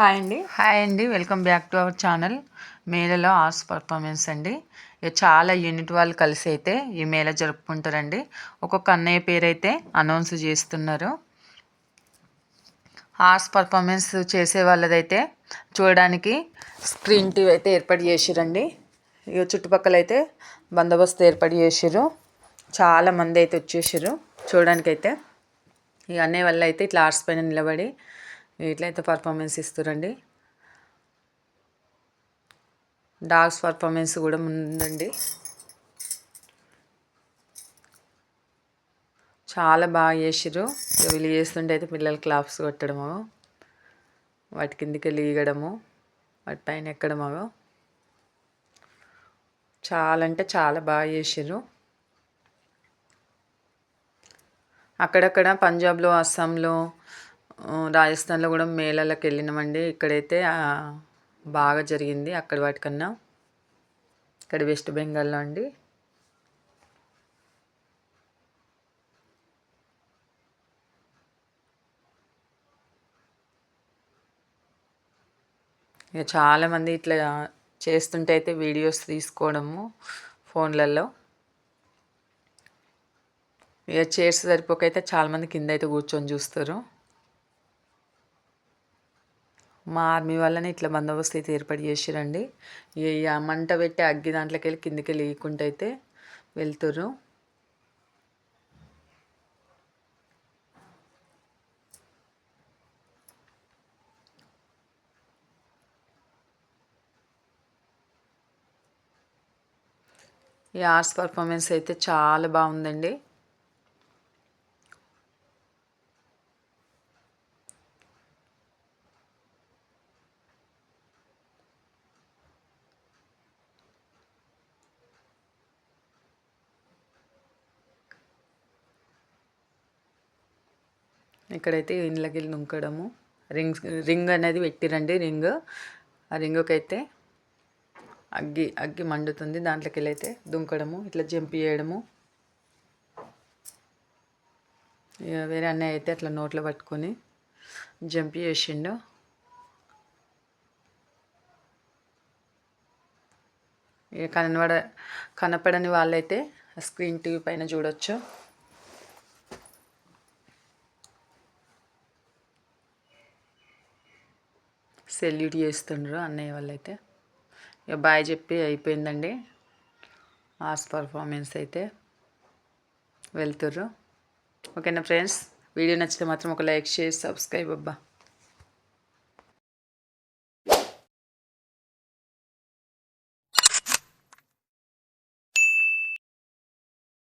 Hi అండి welcome back to our channel. మేళలో arts performance అండి. ఇక చాలా యూనిట్ వాళ్ళు కలిసి అయితే ఈ మేళ జరుపుకుంటారండి. ఒక్కొక్క అన్నయ్య పేరు అయితే అనౌన్స్ చేస్తున్నారు. ఆర్ట్స్ పర్ఫార్మెన్స్ చేసే వాళ్ళదైతే చూడడానికి స్క్రీన్ టీవీ అయితే ఏర్పాటు చేసిరండి. ఇక చుట్టుపక్కల అయితే బందోబస్తు ఏర్పాటు చేసిర్రు. చాలామంది అయితే వచ్చేసారు చూడడానికైతే. ఈ అన్నయ్య వల్ల అయితే ఇట్లా ఆర్ట్స్ పైన నిలబడి ఇట్లయితే పర్ఫార్మెన్స్ ఇస్తారండి. డాగ్స్ పర్ఫార్మెన్స్ కూడా ఉందండి. చాలా బాగా చేసిర్రు. వీళ్ళు చేస్తుంటే అయితే పిల్లలు క్లాప్స్ కొట్టడము, వాటి కిందికి వెళ్ళి ఈగడము, వాటి పైన ఎక్కడమో చాలా అంటే చాలా బాగా చేసిర్రు. అక్కడక్కడ పంజాబ్లో, అస్సాంలో, రాజస్థాన్లో కూడా మేళాలకు వెళ్ళినామండి. ఇక్కడైతే బాగా జరిగింది అక్కడ వాటికన్నా. ఇక్కడ వెస్ట్ బెంగాల్లో అండి. ఇక చాలామంది ఇట్లా చేస్తుంటే అయితే వీడియోస్ తీసుకోవడము ఫోన్లలో. ఇక చైర్స్ సరిపోకైతే చాలామంది కింద అయితే కూర్చొని చూస్తారు. మా ఆర్మీ వాళ్ళని ఇట్లా బందోబస్తు అయితే ఏర్పాటు చేసిరండి. ఇక మంట పెట్టి అగ్గి దాంట్లోకి వెళ్ళి కిందికి వెళ్ళి ఈకుంటూ అయితే వెళ్తుర్రు. ఈ ఆర్ట్స్ పర్ఫార్మెన్స్ అయితే చాలా బాగుందండి. ఇక్కడైతే ఇండ్లకి వెళ్ళి దుంకడము, రింగ్ అనేది పెట్టిరండి. ఆ రింగుకి అయితే అగ్గి మండుతుంది. దాంట్లోకి వెళ్ళి అయితే దుంకడము, ఇట్లా జంప్ చేయడము. ఇక వేరే అన్నయ్య అయితే అట్లా నోట్లో పట్టుకొని జంప్ చేసిండు. ఇక కనపడని వాళ్ళైతే స్క్రీన్ టీవీ పైన చూడొచ్చు. సెల్యూట్ చేస్తుండ్రు అన్నయ్య వాళ్ళైతే. ఇక బాయ్ చెప్పి అయిపోయిందండి ఆర్ట్స్ పర్ఫార్మెన్స్ అయితే. వెళ్తుర్రు. ఓకేనా ఫ్రెండ్స్, వీడియో నచ్చితే మాత్రం ఒక లైక్, షేర్, సబ్స్క్రైబ్ అబ్బా.